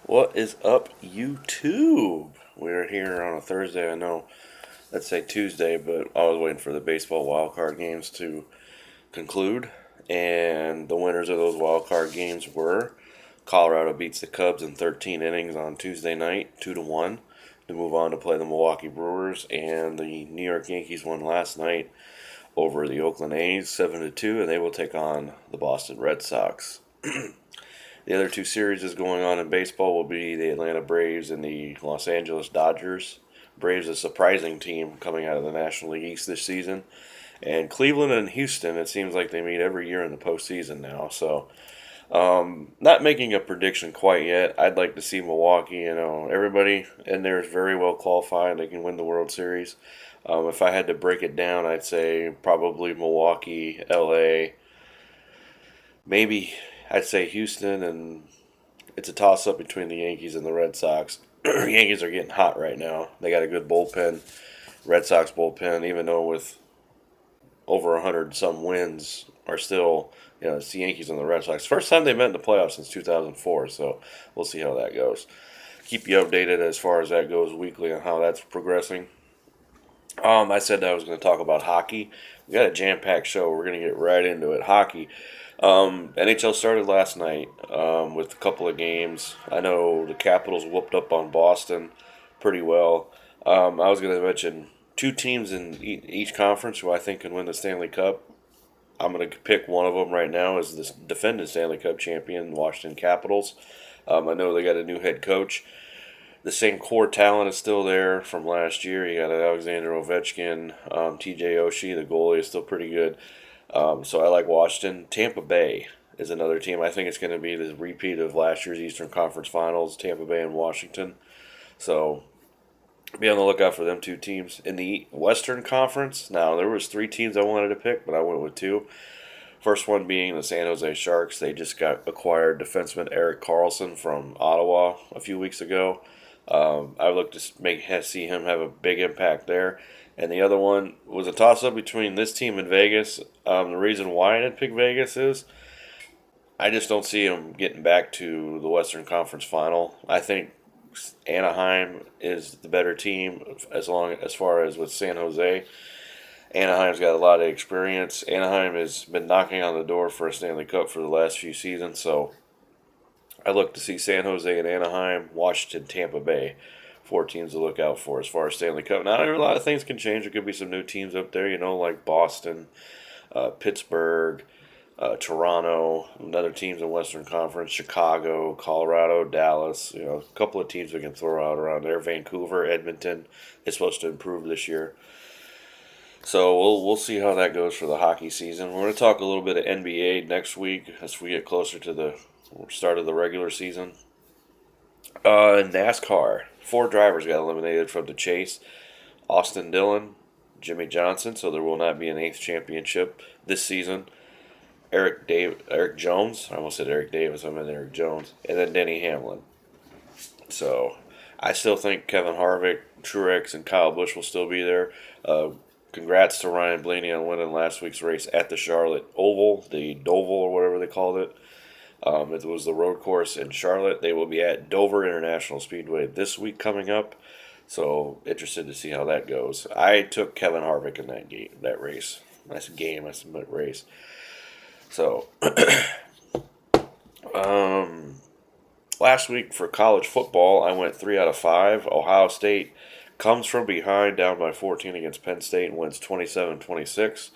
What is up, YouTube? We're here on a Thursday. I know let's say Tuesday, but I was waiting for the baseball wildcard games to conclude. And the winners of those wildcard games were Colorado beats the Cubs in 13 innings on Tuesday night, 2-1, to move on to play the Milwaukee Brewers. And the New York Yankees won last night over the Oakland A's, 7-2, and they will take on the Boston Red Sox. The other two series is going on in baseball will be the Atlanta Braves and the Los Angeles Dodgers. Braves a surprising team coming out of the National League East this season. And Cleveland and Houston, it seems like they meet every year in the postseason now. So, not making a prediction quite yet. I'd like to see Milwaukee. Everybody in there is very well qualified. They can win the World Series. If I had to break it down, I'd say probably Milwaukee, LA, maybe I'd say Houston, and it's a toss up between the Yankees and the Red Sox. Yankees are getting hot right now. They got a good bullpen. Red Sox bullpen, even though with over 100 some wins, are still, it's the Yankees and the Red Sox. First time they met in the playoffs since 2004, so we'll see how that goes. Keep you updated as far as that goes weekly on how that's progressing. I said that I was going to talk about hockey. We got a jam-packed show. We're going to get right into it. Hockey. NHL started last night with a couple of games. I know the Capitals whooped up on Boston pretty well. I was going to mention two teams in each conference who I think can win the Stanley Cup. I'm going to pick one of them right now as the defending Stanley Cup champion, Washington Capitals. I know they got a new head coach. The same core talent is still there from last year. You got Alexander Ovechkin, TJ Oshie, the goalie is still pretty good. So I like Washington. Tampa Bay is another team. I think it's going to be the repeat of last year's Eastern Conference Finals, Tampa Bay and Washington. So be on the lookout for them two teams. In the Western Conference, now there was three teams I wanted to pick, but I went with two. First one being the San Jose Sharks. They just got acquired defenseman Erik Karlsson from Ottawa a few weeks ago. I look to see him have a big impact there. And the other one was a toss-up between this team and Vegas. The reason why I didn't pick Vegas is I just don't see them getting back to the Western Conference Final. I think Anaheim is the better team as far as with San Jose. Anaheim's got a lot of experience. Anaheim has been knocking on the door for a Stanley Cup for the last few seasons, so I look to see San Jose and Anaheim, Washington, Tampa Bay. Four teams to look out for as far as Stanley Cup. Now, a lot of things can change. There could be some new teams up there, like Boston, Pittsburgh, Toronto, and other teams in Western Conference, Chicago, Colorado, Dallas. A couple of teams we can throw out around there. Vancouver, Edmonton is supposed to improve this year. So we'll see how that goes for the hockey season. We're going to talk a little bit of NBA next week as we get closer to the start of the regular season. NASCAR. 4 drivers got eliminated from the chase. Austin Dillon, Jimmy Johnson, so there will not be an 8th championship this season. Eric Jones, I almost said Eric Davis, I meant Eric Jones, and then Denny Hamlin. So I still think Kevin Harvick, Truex, and Kyle Busch will still be there. Congrats to Ryan Blaney on winning last week's race at the Charlotte Oval, the Doval or whatever they called it. It was the road course in Charlotte. They will be at Dover International Speedway this week coming up. So interested to see how that goes. I took Kevin Harvick in that race. That's a game. That's a race. So last week for college football, I went 3 out of 5. Ohio State comes from behind, down by 14 against Penn State, and wins 27-26.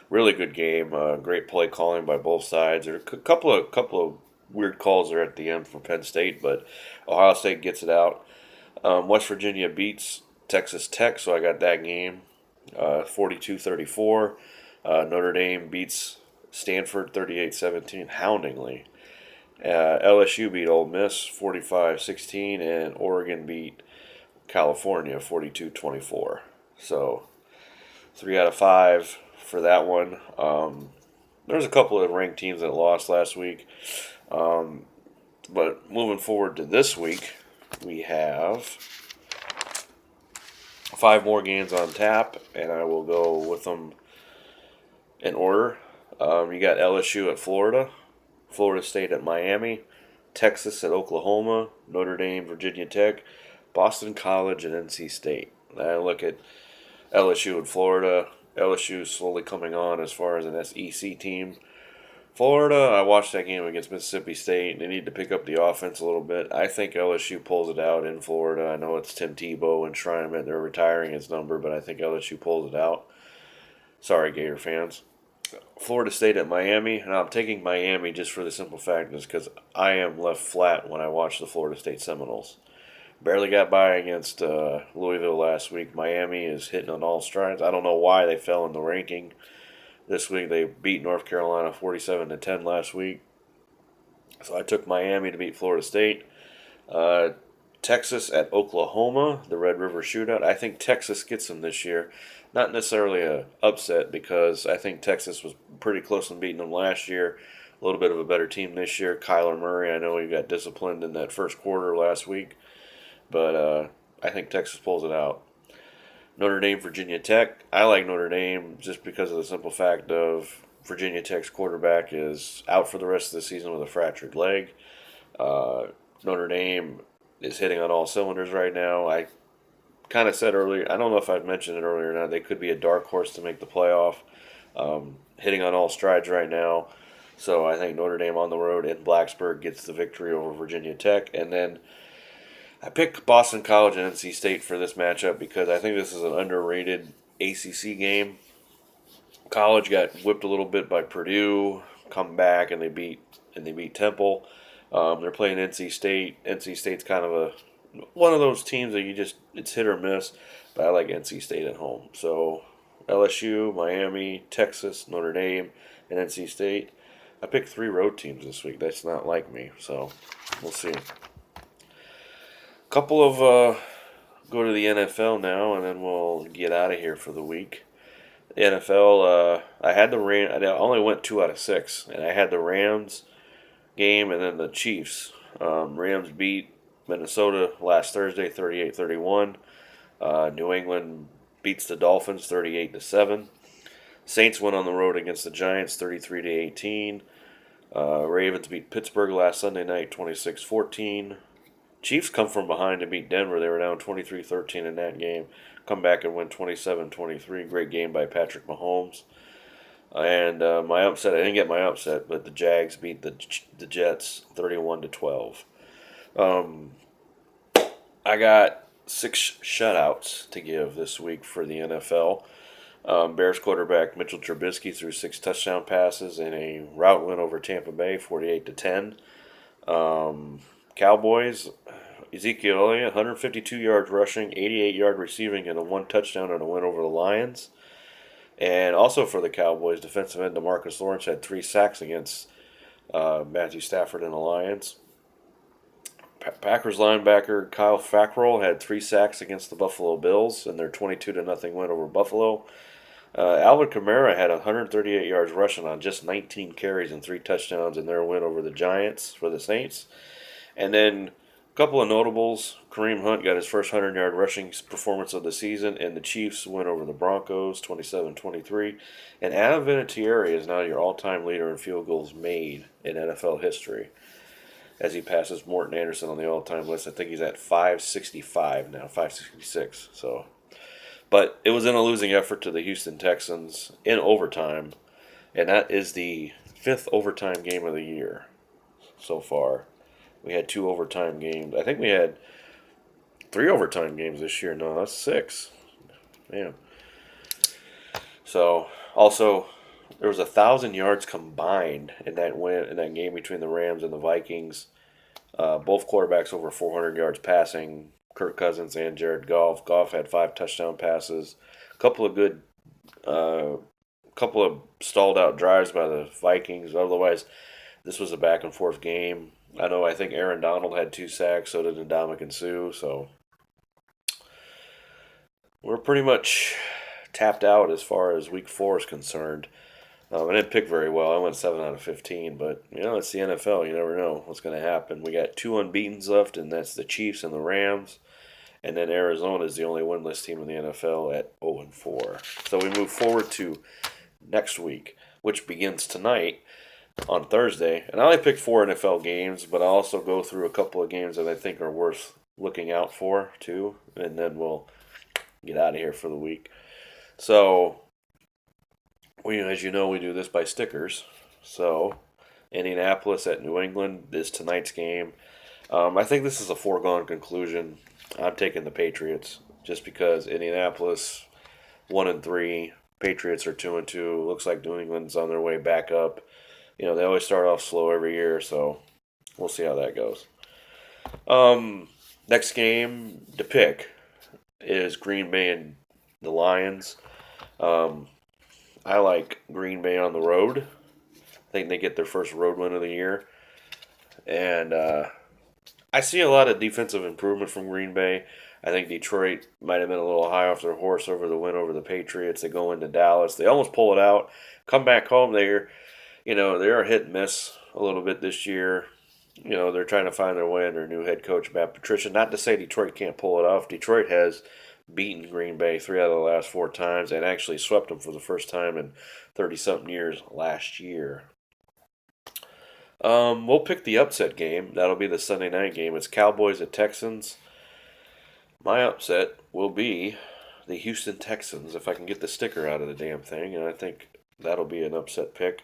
Really good game. Great play calling by both sides. There are a couple of weird calls there at the end for Penn State, but Ohio State gets it out. West Virginia beats Texas Tech, so I got that game 42-34. Notre Dame beats Stanford 38-17, houndingly. LSU beat Ole Miss 45-16, and Oregon beat California 42-24. So 3 out of 5 for that one. There's a couple of ranked teams that lost last week. But moving forward to this week, we have 5 more games on tap, and I will go with them in order. You got LSU at Florida, Florida State at Miami, Texas at Oklahoma, Notre Dame, Virginia Tech, Boston College, and NC State. I look at LSU and Florida. LSU is slowly coming on as far as an SEC team. Florida, I watched that game against Mississippi State. They need to pick up the offense a little bit. I think LSU pulls it out in Florida. I know it's Tim Tebow and Schreineman. They're retiring his number, but I think LSU pulls it out. Sorry, Gator fans. Florida State at Miami, and I'm taking Miami just for the simple fact is because I am left flat when I watch the Florida State Seminoles. Barely got by against Louisville last week. Miami is hitting on all strides. I don't know why they fell in the ranking. This week they beat North Carolina 47-10 last week. So I took Miami to beat Florida State. Texas at Oklahoma, the Red River Shootout. I think Texas gets them this year. Not necessarily a upset because I think Texas was pretty close in beating them last year. A little bit of a better team this year. Kyler Murray, I know he got disciplined in that first quarter last week. But I think Texas pulls it out. Notre Dame, Virginia Tech. I like Notre Dame just because of the simple fact of Virginia Tech's quarterback is out for the rest of the season with a fractured leg. Notre Dame is hitting on all cylinders right now. I kind of said earlier, I don't know if I've mentioned it earlier or not, they could be a dark horse to make the playoff. Hitting on all strides right now. So I think Notre Dame on the road in Blacksburg gets the victory over Virginia Tech. And then I picked Boston College and NC State for this matchup because I think this is an underrated ACC game. College got whipped a little bit by Purdue, come back and they beat Temple. They're playing NC State. NC State's kind of one of those teams that it's hit or miss, but I like NC State at home. So LSU, Miami, Texas, Notre Dame, and NC State. I picked 3 road teams this week. That's not like me, so we'll see. Couple of go to the NFL now, and then we'll get out of here for the week. The NFL, I had the Rams. I only went 2 out of 6, and I had the Rams game and then the Chiefs. Rams beat Minnesota last Thursday, 38-31. New England beats the Dolphins, 38-7. Saints went on the road against the Giants, 33-18. Ravens beat Pittsburgh last Sunday night, 26-14. Chiefs come from behind to beat Denver. They were down 23-13 in that game. Come back and win 27-23. Great game by Patrick Mahomes. And my upset, I didn't get my upset, but the Jags beat the Jets 31-12. I got 6 shutouts to give this week for the NFL. Bears quarterback Mitchell Trubisky threw 6 touchdown passes in a rout win over Tampa Bay, 48-10. Cowboys, Ezekiel Elliott, 152 yards rushing, 88-yard receiving, and a 1 touchdown and a win over the Lions. And also for the Cowboys, defensive end DeMarcus Lawrence had 3 sacks against Matthew Stafford and the Lions. Packers linebacker Kyle Fackrell had 3 sacks against the Buffalo Bills in their 22-0 win over Buffalo. Alvin Kamara had 138 yards rushing on just 19 carries and 3 touchdowns in their win over the Giants for the Saints. And then a couple of notables. Kareem Hunt got his first 100-yard rushing performance of the season, and the Chiefs win over the Broncos 27-23. And Adam Vinatieri is now your all-time leader in field goals made in NFL history, as he passes Morton Anderson on the all-time list. I think he's at 565 now, 566. So, but it was in a losing effort to the Houston Texans in overtime, and that is the 5th overtime game of the year so far. We had 2 overtime games. I think we had 3 overtime games this year. No, that's 6. Man. So, also, there was 1,000 yards combined in that game between the Rams and the Vikings. Both quarterbacks over 400 yards passing. Kirk Cousins and Jared Goff. Goff had 5 touchdown passes. Couple of stalled out drives by the Vikings. Otherwise, this was a back and forth game. I think Aaron Donald had 2 sacks, so did Ndamukong Suh, so we're pretty much tapped out as far as week 4 is concerned. I didn't pick very well. I went 7 out of 15, but, it's the NFL. You never know what's going to happen. We got 2 unbeatens left, and that's the Chiefs and the Rams. And then Arizona is the only winless team in the NFL at 0-4. So we move forward to next week, which begins tonight. on Thursday. And I only picked 4 NFL games, but I'll also go through a couple of games that I think are worth looking out for too, and then we'll get out of here for the week. So as you know, we do this by stickers. So Indianapolis at New England is tonight's game. I think this is a foregone conclusion. I'm taking the Patriots just because Indianapolis 1-3, Patriots are 2-2. Looks like New England's on their way back up. They always start off slow every year, so we'll see how that goes. Next game to pick is Green Bay and the Lions. I like Green Bay on the road. I think they get their first road win of the year. And I see a lot of defensive improvement from Green Bay. I think Detroit might have been a little high off their horse over the win over the Patriots. They go into Dallas. They almost pull it out. Come back home. They are hit and miss a little bit this year. They're trying to find their way under new head coach Matt Patricia. Not to say Detroit can't pull it off. Detroit has beaten Green Bay 3 out of the last 4 times and actually swept them for the first time in 30-something years last year. We'll pick the upset game. That'll be the Sunday night game. It's Cowboys at Texans. My upset will be the Houston Texans, if I can get the sticker out of the damn thing, and I think that'll be an upset pick.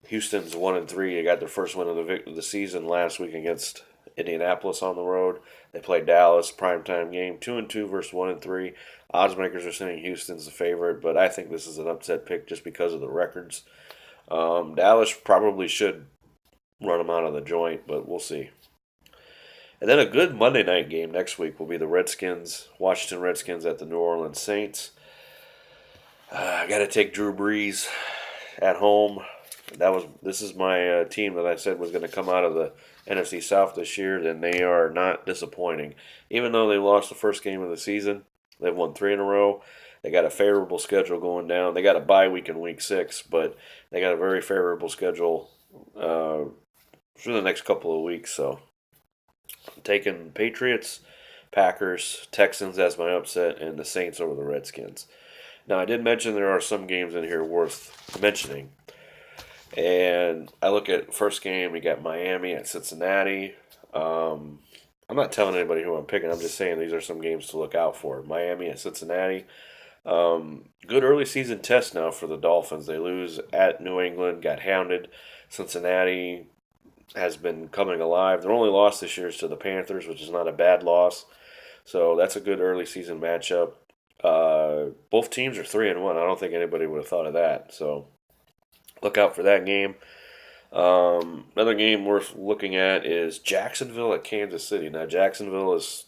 Houston's 1-3. They got their first win of the season last week against Indianapolis on the road. They played Dallas, primetime game, 2-2 versus 1-3. Oddsmakers are saying Houston's the favorite, but I think this is an upset pick just because of the records. Dallas probably should run them out of the joint, but we'll see. And then a good Monday night game next week will be the Washington Redskins at the New Orleans Saints. I got to take Drew Brees at home. This is my team that I said was going to come out of the NFC South this year, and they are not disappointing. Even though they lost the first game of the season, they've won 3 in a row. They got a favorable schedule going down. They got a bye week in week 6, but they got a very favorable schedule for the next couple of weeks. So I'm taking Patriots, Packers, Texans as my upset, and the Saints over the Redskins. Now, I did mention there are some games in here worth mentioning. And I look at first game, we got Miami at Cincinnati. I'm not telling anybody who I'm picking. I'm just saying these are some games to look out for. Miami at Cincinnati. Good early season test now for the Dolphins. They lose at New England, got hounded. Cincinnati has been coming alive. Their only loss this year is to the Panthers, which is not a bad loss. So that's a good early season matchup. Both teams are 3-1. I don't think anybody would have thought of that. So look out for that game. Another game worth looking at is Jacksonville at Kansas City. Now Jacksonville is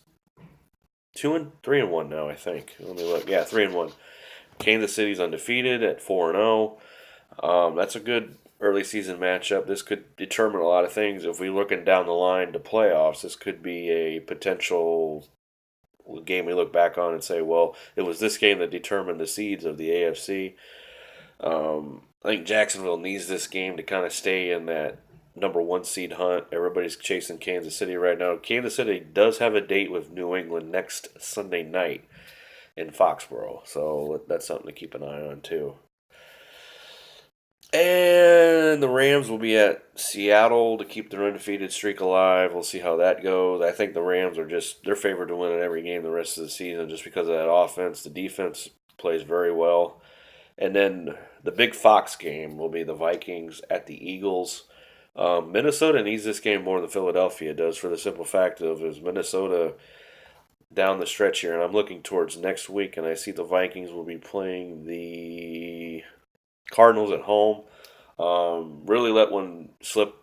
3-1 now, I think. Let me look. Yeah, 3-1. Kansas City's undefeated at 4-0. That's a good early season matchup. This could determine a lot of things. If we're looking down the line to playoffs, this could be a potential game we look back on and say, well, it was this game that determined the seeds of the AFC. I think Jacksonville needs this game to kind of stay in that number 1 seed hunt. Everybody's chasing Kansas City right now. Kansas City does have a date with New England next Sunday night in Foxborough, so that's something to keep an eye on too. And the Rams will be at Seattle to keep their undefeated streak alive. We'll see how that goes. I think the Rams they're favored to win in every game the rest of the season just because of that offense. The defense plays very well. And then the big Fox game will be the Vikings at the Eagles. Minnesota needs this game more than Philadelphia does for the simple fact of is Minnesota down the stretch here. And I'm looking towards next week, and I see the Vikings will be playing the Cardinals at home. Really let one slip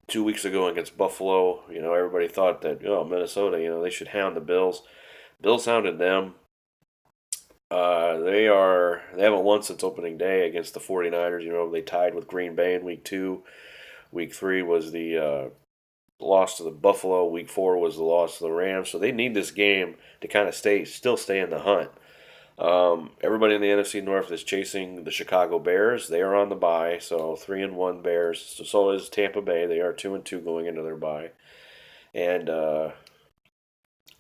2 weeks ago against Buffalo. Everybody thought that, Minnesota, they should hound the Bills. Bills hounded them. They haven't won since opening day against the 49ers. They tied with Green Bay in week 2. Week 3 was the loss to the Buffalo. Week 4 was the loss to the Rams. So they need this game to kind of still stay in the hunt. Everybody in the NFC North is chasing the Chicago Bears. They are on the bye, so 3-1 Bears. So is Tampa Bay. They are 2-2 going into their bye. And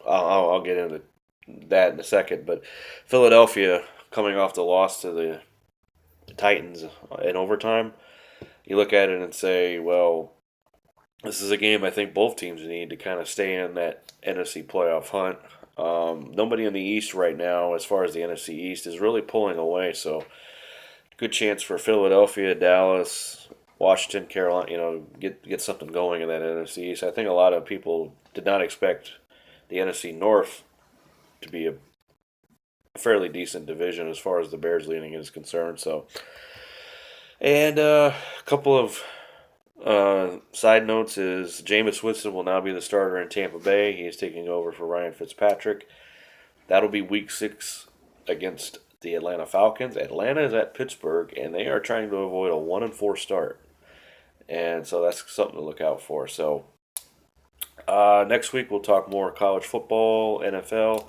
I'll get into that in a second. But Philadelphia, coming off the loss to the Titans in overtime, you look at it and say, well, this is a game I think both teams need to kind of stay in that NFC playoff hunt. Nobody in the East right now, as far as the NFC East, is really pulling away. So, good chance for Philadelphia, Dallas, Washington, Carolina. Get something going in that NFC East. I think a lot of people did not expect the NFC North to be a fairly decent division as far as the Bears leading is concerned. So, and a couple of side notes is Jameis Winston will now be the starter in Tampa Bay. He is taking over for Ryan Fitzpatrick. That'll be Week 6 against the Atlanta Falcons. Atlanta is at Pittsburgh, and they are trying to avoid a 1-4 start, and so that's something to look out for. So next week we'll talk more college football, NFL.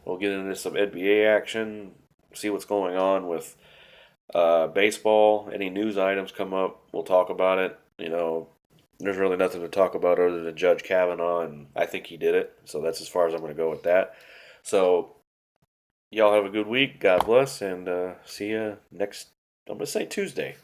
We'll get into some NBA action, see what's going on with baseball. Any news items come up, we'll talk about it. There's really nothing to talk about other than Judge Kavanaugh, and I think he did it. So that's as far as I'm going to go with that. So y'all have a good week. God bless, and see you next, I'm going to say Tuesday.